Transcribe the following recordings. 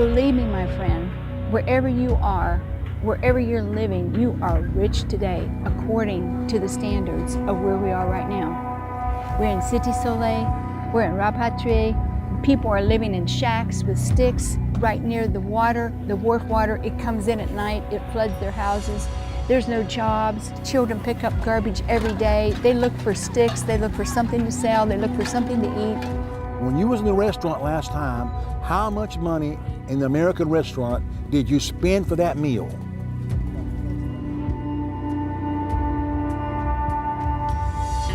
Believe me, my friend, wherever you are, wherever you're living, you are rich today according to the standards of where we are right now. We're in Cité Soleil, we're in Rapatrie. People are living in shacks with sticks right near the water, the wharf water. It comes in at night, it floods their houses. There's no jobs. Children pick up garbage every day. They look for sticks, they look for something to sell, they look for something to eat. When you was in the restaurant last time, how much money in the American restaurant did you spend for that meal?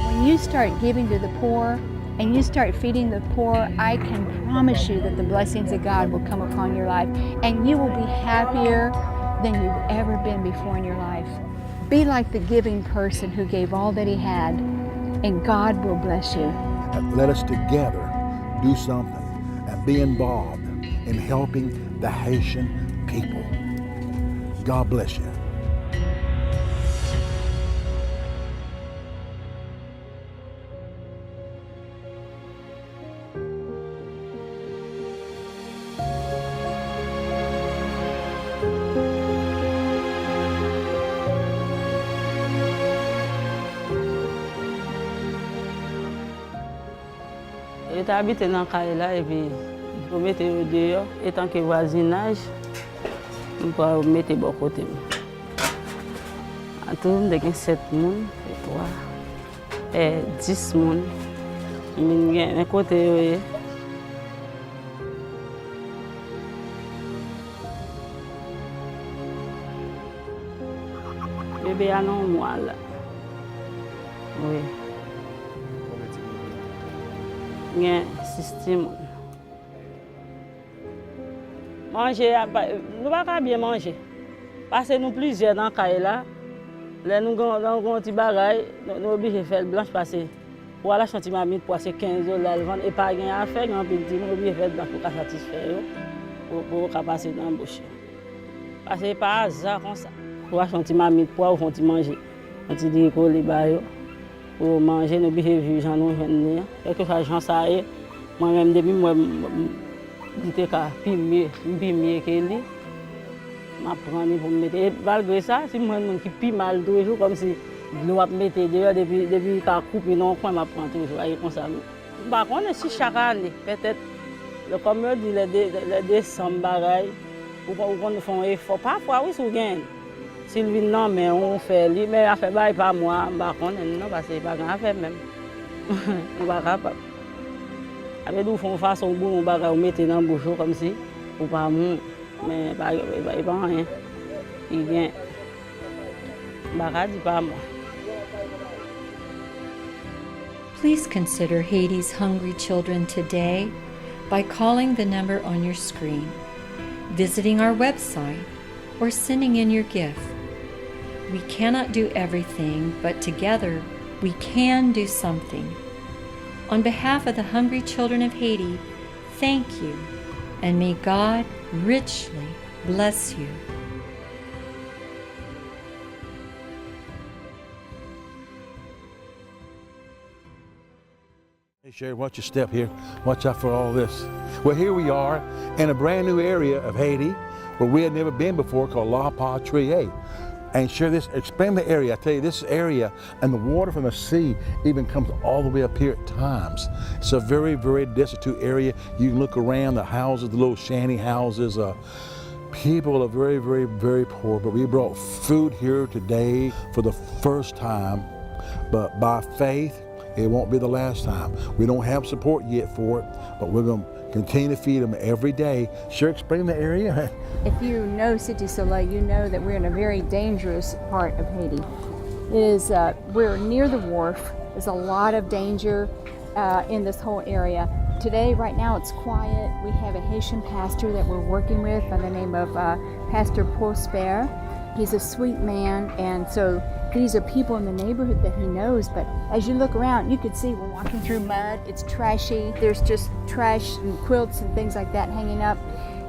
When you start giving to the poor and you start feeding the poor, I can promise you that the blessings of God will come upon your life and you will be happier than you've ever been before in your life. Be like the giving person who gave all that he had, and God will bless you. And let us together do something and be involved in helping the Haitian people. God bless you. J'étais habité dans le Kaila et puis je mettais dehors. Et tant que voisinage, je peux mettre de côté. En tout, il y a 7 personnes, 3 et 10 personnes. Il y a un côté. Bébé a non moi là. Oui. Il y a un système. Manger, nous ne pouvons pas bien manger. Parce que nous plusieurs dans le cas là, nous avons un petit bagage, nous sommes obligés de faire le blanche parce que pour aller acheter ma mine pour 15 $ le vendre et pas rien à faire, nous sommes obligés de faire le blanche pour satisfaire, pour passer dans la bouche. Parce que par hasard comme ça, pour acheter ma mine pour manger, on dit que les bails. Pour manger, nous sommes obligés de vivre dans nos jeunes. Quelque chose ça est, moi-même, depuis moi, je suis mieux que lui. Je prends pour me mettre. Et malgré ça, si moi, je suis mal toujours, comme si je dois me mettre dehors depuis que je coupe dans le coin, je prends toujours. Comme ça. Par contre, si chaque année, peut-être, comme je dis, le décembre, ou qu'on fait un effort, parfois, oui, c'est bien. Si lui non, mais on fait lui, mais affaire pas moi, par contre non parce que pas grand affaire même. On va capable. Avec nous font façon bon on va mettre dans bouche comme si ou pas mon mais pas rien. Il vient. Dit pas moi. Please consider Haiti's hungry children today by calling the number on your screen, visiting our website, or sending in your gift. We cannot do everything, but together we can do something. On behalf of the hungry children of Haiti, thank you, and may God richly bless you. Hey Sherry, watch your step here. Watch out for all this. Well, here we are in a brand new area of Haiti where we had never been before called Rapatrie. And share this, explain the area. I tell you, this area and the water from the sea even comes all the way up here at times. It's a very, very destitute area. You can look around the houses, the little shanty houses. People are very, very, very poor, but we brought food here today for the first time. But by faith, it won't be the last time. We don't have support yet for it, but we're going to continue to feed them every day. Sure, explain the area. If you know Cité Soleil, you know that we're in a very dangerous part of Haiti. We're near the wharf. There's a lot of danger in this whole area. Today, right now, it's quiet. We have a Haitian pastor that we're working with by the name of Pastor Prosper. He's a sweet man, and so these are people in the neighborhood that he knows, but as you look around, you can see we're walking through mud. It's trashy. There's just trash and quilts and things like that hanging up.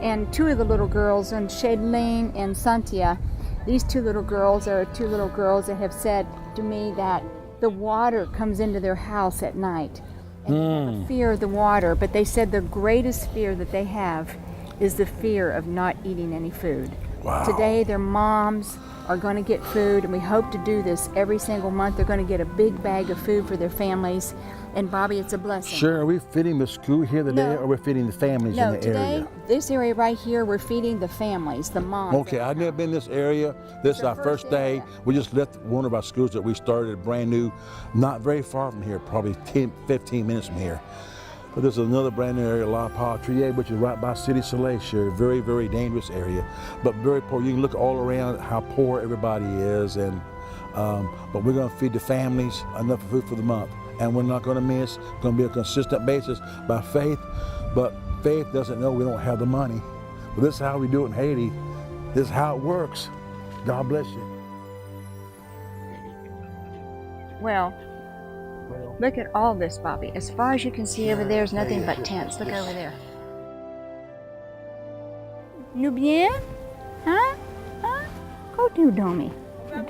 And two of the little girls, Shadlene and Santia, these two little girls are two little girls that have said to me that the water comes into their house at night. And they have a fear of the water, but they said the greatest fear that they have is the fear of not eating any food. Wow. Today, their moms are going to get food, and we hope to do this every single month. They're going to get a big bag of food for their families. And Bobby, it's a blessing. Sure, are we feeding the school here today, No. or we're feeding the families No, in the today, area? this area right here, we're feeding the families, the moms. Okay, I've never been in this area. This is our first day. We just left one of our schools that we started brand new, not very far from here, probably 10, 15 minutes from here. But there's another brand new area, Rapatrie, which is right by City Soleil, sure. Very, very dangerous area, but very poor. You can look all around how poor everybody is, and but we're going to feed the families enough food for the month, and we're not going to miss. It's going to be a consistent basis by faith, but faith doesn't know we don't have the money. But this is how we do it in Haiti. This is how it works. God bless you. Well, look at all this, Bobby. As far as you can see over there is nothing but tents. Look over there. Nous bien? Hein? Hein? Côté où dormez? Hein?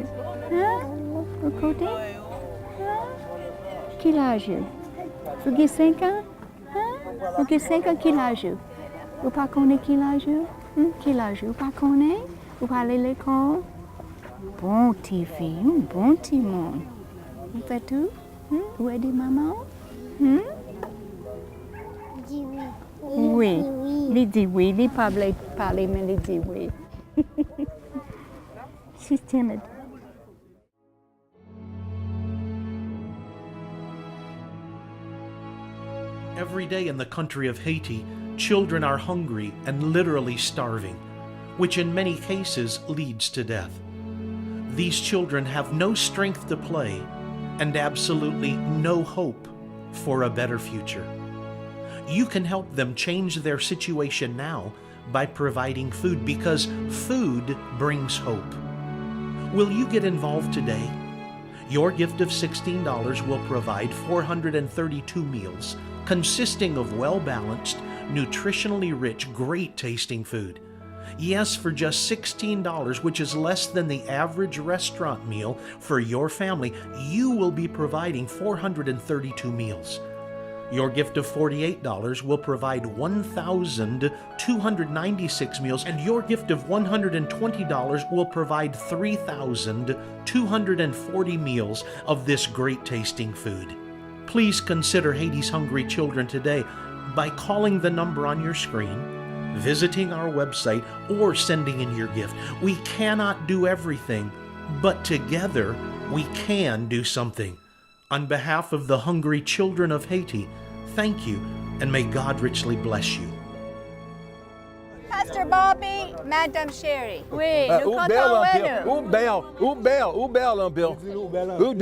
Au côté? Hein? Quel âge? Vous avez 5 ans? Hein? Vous avez 5 ans, quel âge? Vous pas connaissez quel âge? Quel âge? Vous pas connaissez? Vous allez à l'école? Bon petit fille, bon petit monde. Vous faites tout? Où est maman? Dis oui. Oui. Oui. Il dit oui. Il parle, mais il dit oui. She's timid. Every day in the country of Haiti, children are hungry and literally starving, which in many cases leads to death. These children have no strength to play and absolutely no hope for a better future. You can help them change their situation now by providing food, because food brings hope. Will you get involved today? Your gift of $16 will provide 432 meals consisting of well-balanced, nutritionally rich, great-tasting food. Yes, for just $16, which is less than the average restaurant meal for your family, you will be providing 432 meals. Your gift of $48 will provide 1,296 meals, and your gift of $120 will provide 3,240 meals of this great-tasting food. Please consider Haiti's hungry children today by calling the number on your screen, visiting our website, or sending in your gift. We cannot do everything, but together we can do something. On behalf of the hungry children of Haiti, thank you, and may God richly bless you. Pastor Bobby, Madame Sherry. Oui, nous Où comptons belle ouais, Pile? nous. Où belle Pile? Où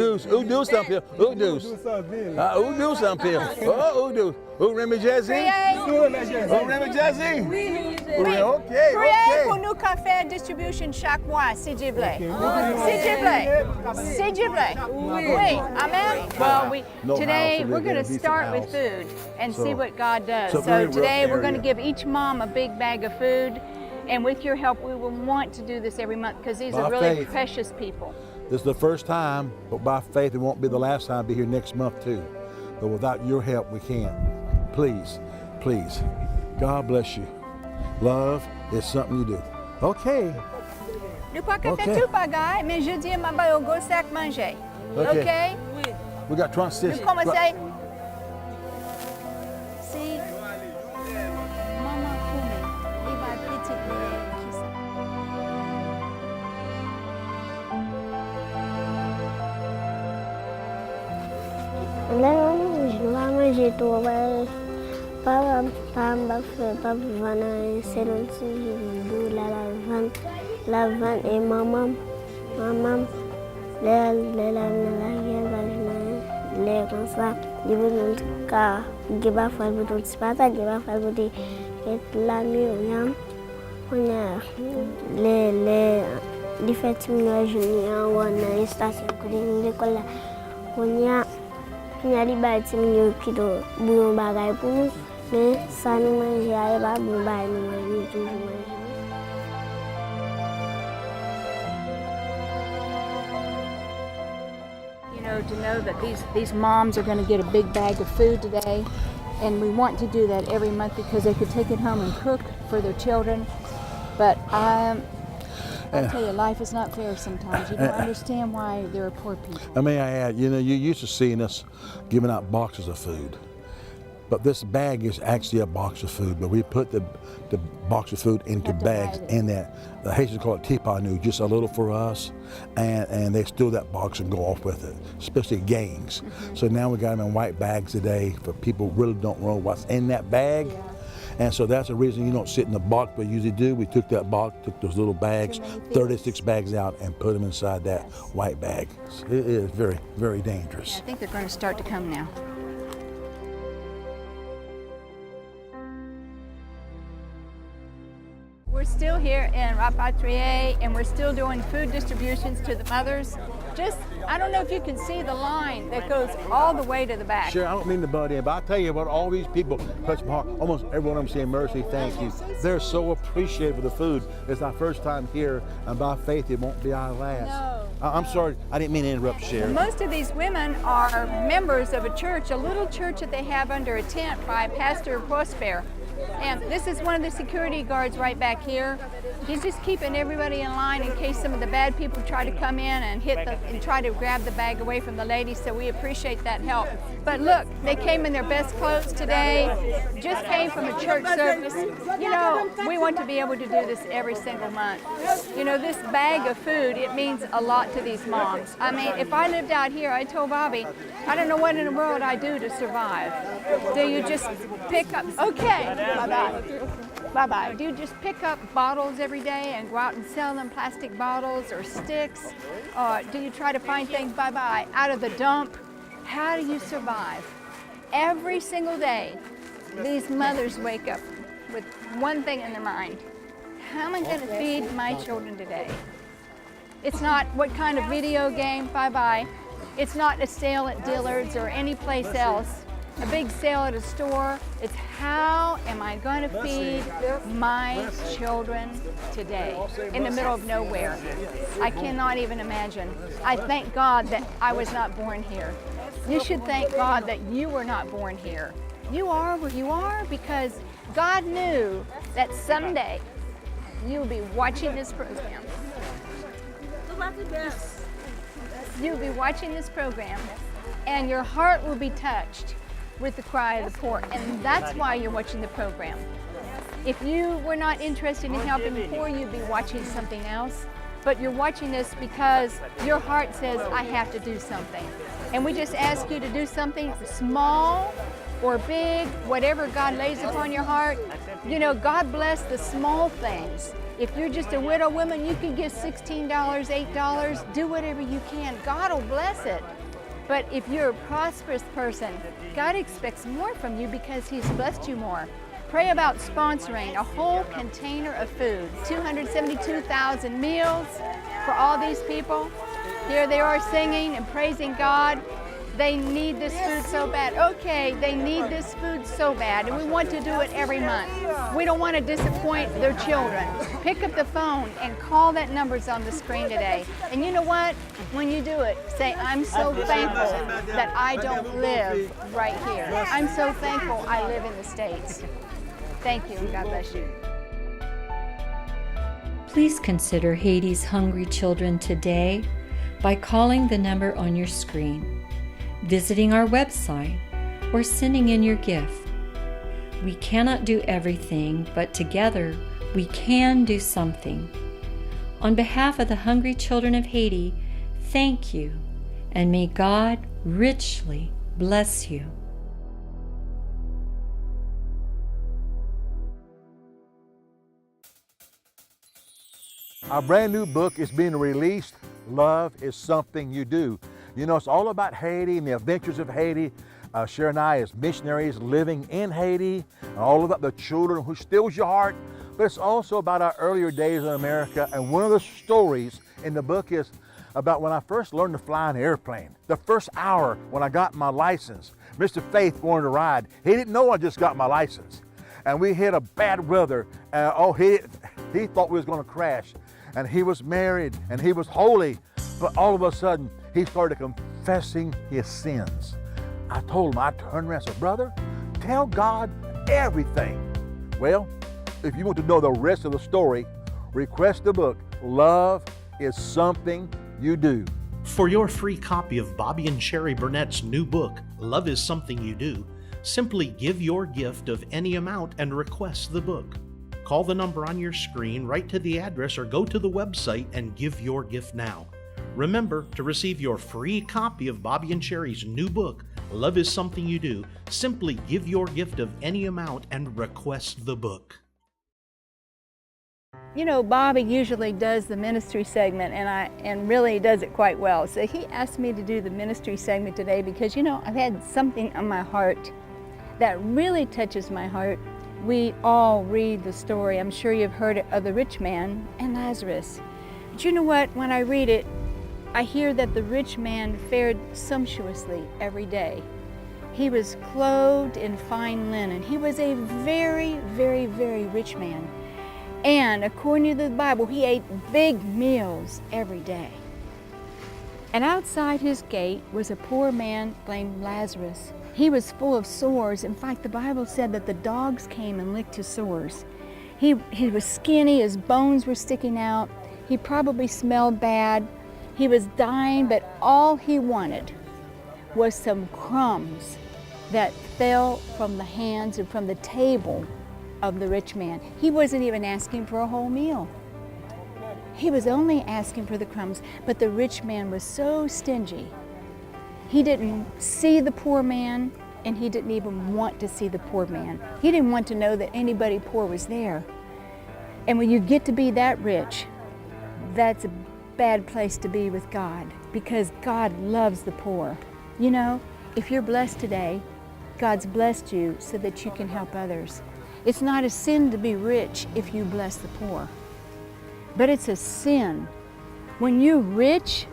do something Pile? Où do something Pile? Oh, où Remy Jazzy? Où Remy Jazzy? Oui, ok. Priez pour nous café distribution chaque mois, s'il vous plaît. S'il vous plaît. Oui, amen. Well, today we're going to start with food and see what God does. So very So today rough we're going to area. give each mom a big bag of food. And with your help, we will want to do this every month because these are By really faith. precious people. This is the first time, but by faith it won't be the last time. I'll be here next month too. But without your help, we can't. Please, please. God bless you. Love is something you do. Okay. Nous pas qu'à Ok. faire tout bagaille, mais je dis ma baille au gros sac manger. Ok. OK? We got 26. Nous commençons. Si maman fume, il va petit qui ça. Là, je vais manger tout. Pas vendre c'est le la vente et maman les comme ça ils vont car ils vont faire tout c'est pas ça ils vont faire tout et la nuit on a les fêtes junior on a une station de l'école on a les bâtiments qui doivent bon bagage pour nous mais ça nous manger et pas bon bagage nous manger toujours manger. You know, to know that these moms are going to get a big bag of food today. And we want to do that every month because they could take it home and cook for their children. But I tell you, life is not fair sometimes. You don't understand why there are poor people. I mean, I add, you know, you're used to seeing us giving out boxes of food. But this bag is actually a box of food, but we put the box of food into bags in that. The Haitians call it tipanu, just a little for us, and they steal that box and go off with it, especially gangs. So now we got them in white bags today for people who really don't know what's in that bag. And so that's the reason you don't sit in the box, but usually do. We took that box, took those little bags, 36 bags out, and put them inside that white bag. So it is very, very dangerous. I think they're going to start to come now. We're still here in Rapatrie, and we're still doing food distributions to the mothers. Just, I don't know if you can see the line that goes all the way to the back. Sure, I don't mean to butt in, but I'll tell you what, all these people touch my heart. Almost everyone of them saying, Mercy, thank you. They're so appreciative of the food. It's our first time here, and by faith, it won't be our last. No. I'm sorry, I didn't mean to interrupt, Sherry. Most of these women are members of a church, a little church that they have under a tent by Pastor Prosper. And this is one of the security guards right back here. He's just keeping everybody in line in case some of the bad people try to come in and and try to grab the bag away from the ladies, so we appreciate that help. But look, they came in their best clothes today, just came from a church service. You know, we want to be able to do this every single month. You know, this bag of food, it means a lot to these moms. I mean, if I lived out here, I told Bobby, I don't know what in the world I do to survive. Do you just pick up, okay, bye-bye. Bye-bye. Do you just pick up bottles every day and go out and sell them, plastic bottles or sticks? Or do you try to find things, bye-bye, out of the dump? How do you survive? Every single day, these mothers wake up with one thing in their mind. How am I going to feed my children today? It's not what kind of video game, bye-bye. It's not a sale at Dillard's or any place else. A big sale at a store. It's how am I going to feed my children today in the middle of nowhere? I cannot even imagine. I thank God that I was not born here. You should thank God that you were not born here. You are where you are because God knew that someday you'll be watching this program. You'll be watching this program and your heart will be touched with the cry of the poor, and that's why you're watching the program. If you were not interested in helping the poor, you'd be watching something else, but you're watching this because your heart says, I have to do something. And we just ask you to do something small or big, whatever God lays upon your heart. You know, God bless the small things. If you're just a widow woman, you can give $16, $8, do whatever you can. God will bless it. But if you're a prosperous person, God expects more from you because He's blessed you more. Pray about sponsoring a whole container of food, 272,000 meals for all these people. Here they are singing and praising God. They need this food so bad. Okay, they need this food so bad, and we want to do it every month. We don't want to disappoint their children. Pick up the phone and call that number's on the screen today. And you know what? When you do it, say, I'm so thankful that I don't live right here. I'm so thankful I live in the States. Thank you, and God bless you. Please consider Haiti's hungry children today by calling the number on your screen, visiting our website, or sending in your gift. We cannot do everything, but together we can do something. On behalf of the hungry children of Haiti, thank you, and may God richly bless you. Our brand new book is being released, Love is Something You Do. You know, it's all about Haiti and the adventures of Haiti. Cher and I as missionaries living in Haiti, and all about the children who steals your heart. But it's also about our earlier days in America. And one of the stories in the book is about when I first learned to fly an airplane. The first hour when I got my license, Mr. Faith wanted to ride. He didn't know I just got my license. And we hit a bad weather. He thought we was going to crash. And he was married and he was holy. But all of a sudden, he started confessing his sins. I told him, I turned around and said, brother, tell God everything. Well, if you want to know the rest of the story, request the book, Love is Something You Do. For your free copy of Bobby and Sherry Burnett's new book, Love is Something You Do, simply give your gift of any amount and request the book. Call the number on your screen, write to the address, or go to the website and give your gift now. Remember, to receive your free copy of Bobby and Sherry's new book, Love is Something You Do, simply give your gift of any amount and request the book. You know, Bobby usually does the ministry segment, and really does it quite well. So he asked me to do the ministry segment today because, you know, I've had something on my heart that really touches my heart. We all read the story, I'm sure you've heard it, of the rich man and Lazarus. But you know what? When I read it, I hear that the rich man fared sumptuously every day. He was clothed in fine linen. He was a very, very, very rich man. And according to the Bible, he ate big meals every day. And outside his gate was a poor man named Lazarus. He was full of sores. In fact, the Bible said that the dogs came and licked his sores. He was skinny, his bones were sticking out. He probably smelled bad. He was dying, but all he wanted was some crumbs that fell from the hands and from the table of the rich man. He wasn't even asking for a whole meal. He was only asking for the crumbs, but the rich man was so stingy. He didn't see the poor man, and he didn't even want to see the poor man. He didn't want to know that anybody poor was there. And when you get to be that rich, that's a bad place to be with God, because God loves the poor. You know, if you're blessed today, God's blessed you so that you can help others. It's not a sin to be rich if you bless the poor, but it's a sin when you're rich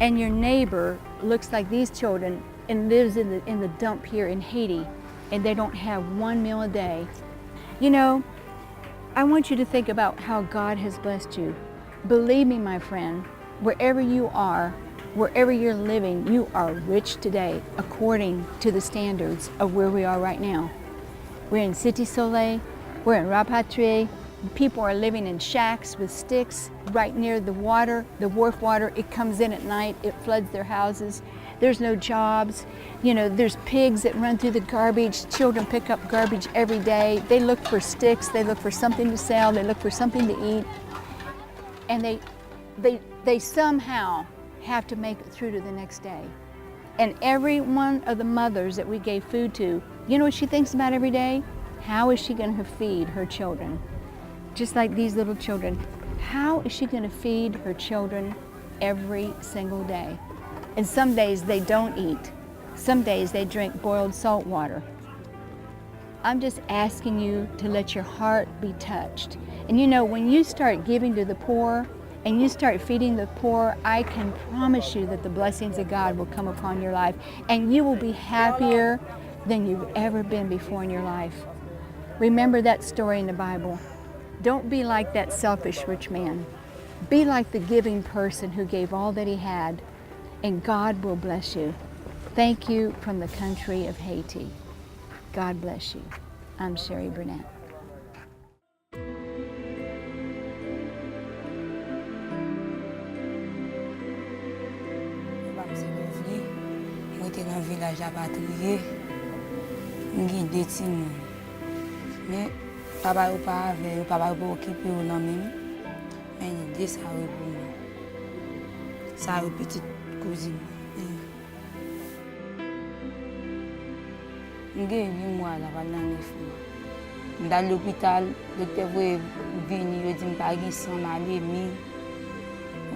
and your neighbor looks like these children and lives in the dump here in Haiti, and they don't have one meal a day. You know, I want you to think about how God has blessed you. Believe me, my friend, wherever you are, wherever you're living, you are rich today according to the standards of where we are right now. We're in Cité Soleil, we're in Rapatrie. People are living in shacks with sticks right near the water, the wharf water. It comes in at night, it floods their houses. There's no jobs. You know, there's pigs that run through the garbage. Children pick up garbage every day. They look for sticks, they look for something to sell, they look for something to eat. And they somehow have to make it through to the next day. And every one of the mothers that we gave food to, you know what she thinks about every day? How is she going to feed her children? Just like these little children. How is she going to feed her children every single day? And some days they don't eat. Some days they drink boiled salt water. I'm just asking you to let your heart be touched. And you know, when you start giving to the poor and you start feeding the poor, I can promise you that the blessings of God will come upon your life, and you will be happier than you've ever been before in your life. Remember that story in the Bible. Don't be like that selfish rich man. Be like the giving person who gave all that he had, and God will bless you. Thank you from the country of Haiti. God bless you. I'm Sherry Burnett. J'étais dans le village Rapatrie, j'ai deux petits mots. Mais papa n'est pas avec, papa n'est pas occupé au nom même. Mais il dit ça pour moi. Ça une petite cousine. J'ai 8 mois là pendant 9 mois. Dans l'hôpital, le docteur est venu, il dit que je ne peux pas sans aller,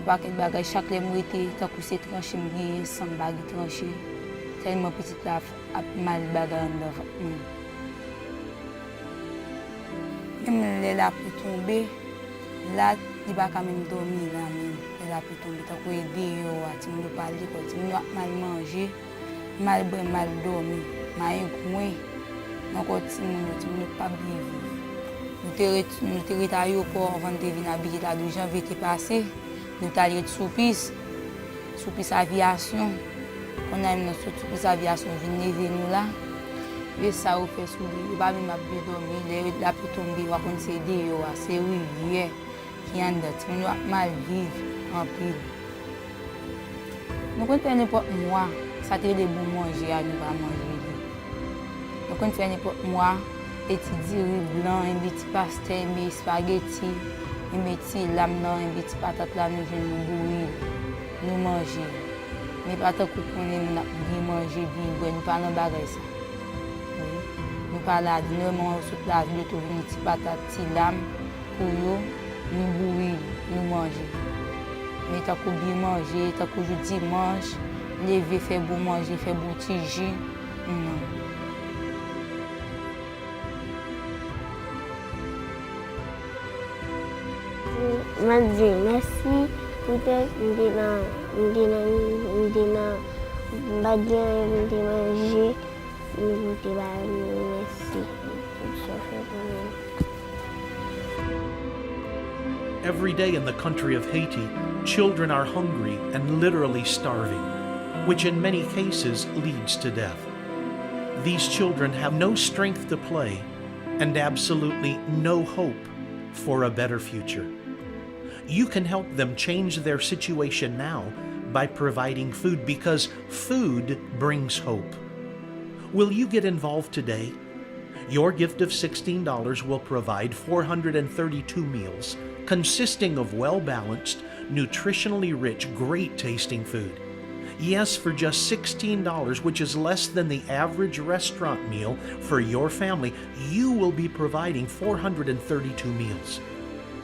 pas de bagage. Chaque mois, tant que c'est tranché, je sans bagage tranché. Tellement petite là, mal bagage devant. Même là pour tomber, là, il va quand même dormir là même. Là pour tomber, tant que aider, tu me parler, tu me mal manger, mal boire, mal dormir, mal écouter. Donc tu me pas bien vivre. Nous te retrouvé à l'aéroport avant de venir habiter là 2 janvier passé. Nous sommes allés de Soupis Aviation. On a une Soupis Aviation venue nous là. Et ça ou fait sous lui, pas même bien dormir, la peut tomber, va qu'on c'est dehors, c'est rivière qui en date, on mal vivre en pile. Nous comptons n'importe moi, ça te des bons manger à nous pas manger. Nous comptons faire n'importe moi, et petits riz blanc, un petit pastel, un spaghetti, un petit lame, un petit patate là, nous bouillir, nous manger. Mais pas tant qu'on est bien manger, bien boire, nous pas dans bagage ça. Nous pas là, nous sur la ville, nous une petite patate, petit lame, pour nous bouillir, nous manger. Mais tant qu'on bien manger, tant qu'on joue dimanche, lever, faire bon manger, faire bon petit jus, non. Je dis merci, peut-être je dis manger, merci. Every day in the country of Haiti, children are hungry and literally starving, which in many cases leads to death. These children have no strength to play and absolutely no hope for a better future. You can help them change their situation now by providing food, because food brings hope. Will you get involved today? Your gift of $16 will provide 432 meals consisting of well-balanced, nutritionally rich, great-tasting food. Yes, for just $16, which is less than the average restaurant meal for your family, you will be providing 432 meals.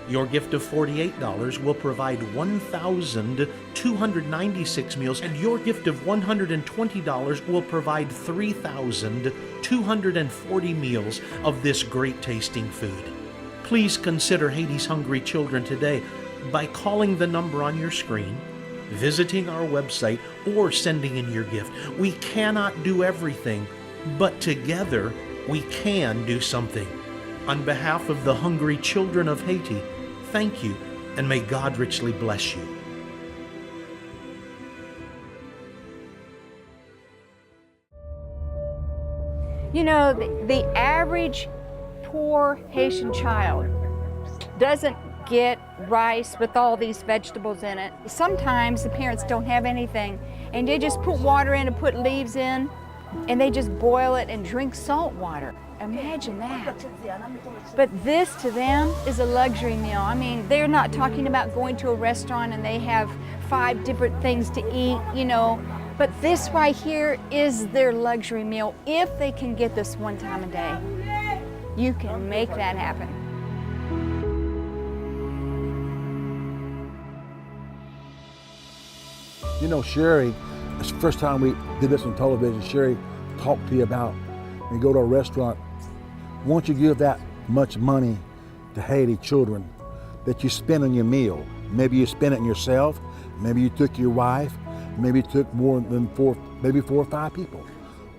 Your gift of $48 will provide 1,296 meals, and your gift of $120 will provide 3,240 meals of this great-tasting food. Please consider Haiti's hungry children today by calling the number on your screen, visiting our website, or sending in your gift. We cannot do everything, but together we can do something. On behalf of the hungry children of Haiti, thank you, and may God richly bless you. You know, the average poor Haitian child doesn't get rice with all these vegetables in it. Sometimes the parents don't have anything, and they just put water in and put leaves in, and they just boil it and drink salt water. Imagine that. But this to them is a luxury meal. I mean, they're not talking about going to a restaurant and they have 5 different things to eat, you know. But this right here is their luxury meal if they can get this one time a day. You can make that happen. You know, Sherry, it's the first time we did this on television. Sherry talked to you about when you go to a restaurant, once you give that much money to Haiti children that you spend on your meal, maybe you spend it on yourself, maybe you took your wife, maybe you took more than 4 or 5 people.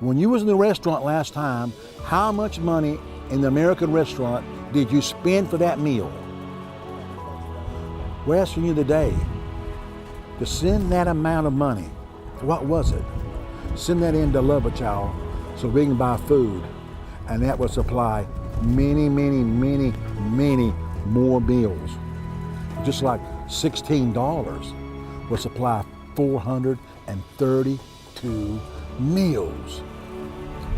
When you was in the restaurant last time, how much money in the American restaurant did you spend for that meal? We're asking you today to send that amount of money. What was it? Send that into Love a Child so we can buy food, and that will supply many, many, many, many more meals. Just like $16 will supply 432 meals.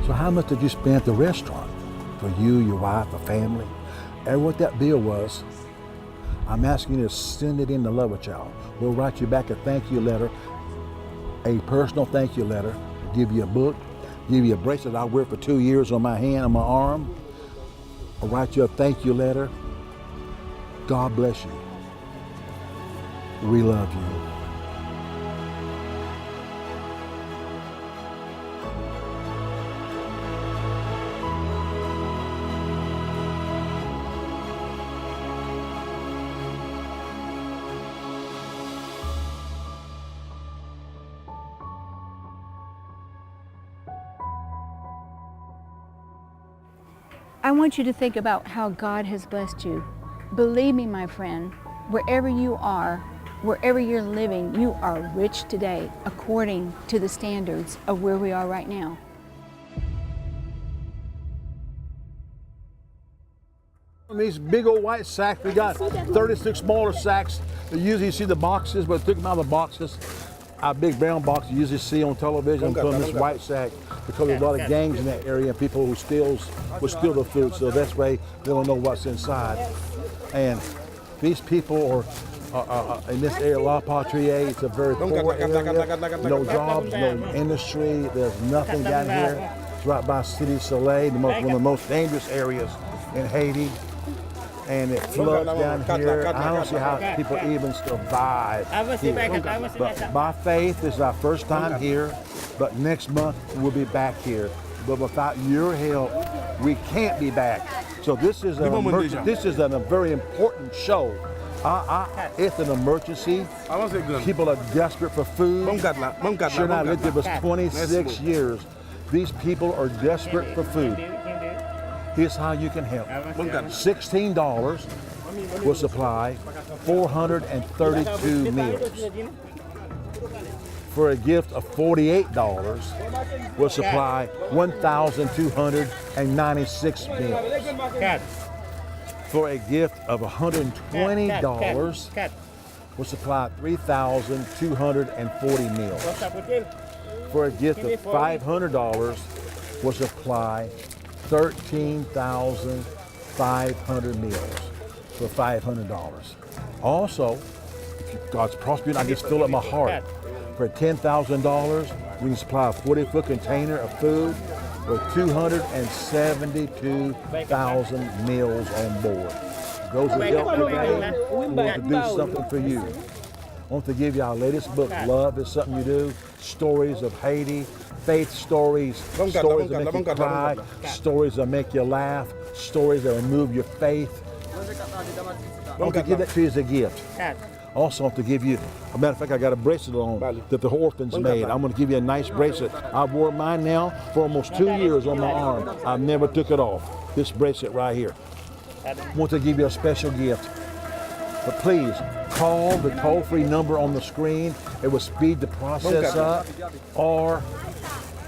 So how much did you spend at the restaurant for you, your wife, the family? And what that bill was, I'm asking you to send it in to Love a Child. We'll write you back a thank you letter, a personal thank you letter, give you a book, give you a bracelet I wear for 2 years on my hand, on my arm. I'll write you a thank you letter. God bless you. We love you. I want you to think about how God has blessed you. Believe me, my friend, wherever you are, wherever you're living, you are rich today according to the standards of where we are right now. In these big old white sacks, we got 36 smaller sacks. Usually you see the boxes, but took them out of the boxes. Our big brown box you usually see on television, put in this white sack because there's a lot of gangs in that area and people who will steal the food. So that's why they don't know what's inside. And these people are in this area, Rapatrie. It's a very poor area. No jobs, no industry. There's nothing down here. It's right by City Soleil, one of the most dangerous areas in Haiti. And it floods down here. I don't see how people even survive here. But by faith, this is our first time here. But next month, we'll be back here. But without your help, we can't be back. So this is a very important show. It's an emergency. People are desperate for food. Sure, I lived there for 26 years. These people are desperate for food. Here's how you can help. $16 will supply 432 meals. For a gift of $48 will supply 1,296 meals. For a gift of $120 will supply 3,240 meals. For a gift of $500 will supply 13,500 meals for $500. Also, if God's prospering, I just fill up my heart. For $10,000, we can supply a 40-foot container of food with 272,000 meals on board. Those who help today, we want to do something for you. I want to give you our latest book, Love is Something You Do, Stories of Haiti, faith stories, stories that make you cry, stories that make you laugh, stories that will move your faith. I want to give that to you as a gift. Also, I want to give you, a matter of fact, I got a bracelet on that the orphans made. I'm going to give you a nice bracelet. I've worn mine now for almost 2 years on my arm. I've never took it off. This bracelet right here. I want to give you a special gift. But please, call the toll-free number on the screen. It will speed the process up. Or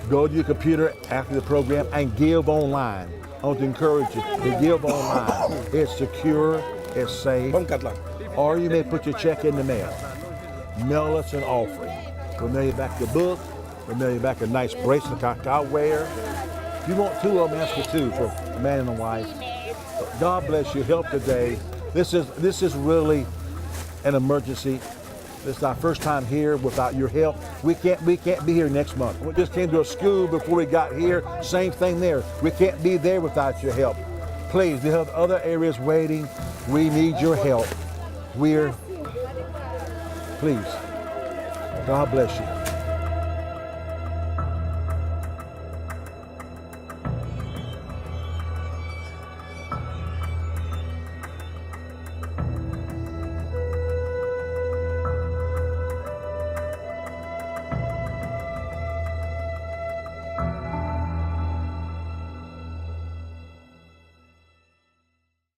go to your computer after the program and give online. I want to encourage you to give online. It's secure, it's safe. Or you may put your check in the mail. Mail us an offering. We'll mail you back the book. We'll mail you back a nice bracelet like I wear. If you want two of them, ask for two for a man and a wife. But God bless you. Help today. This is really an emergency. This is our first time here without your help. We can't be here next month. We just came to a school before we got here. Same thing there. We can't be there without your help. Please, we have other areas waiting. We need your help. Please. God bless you.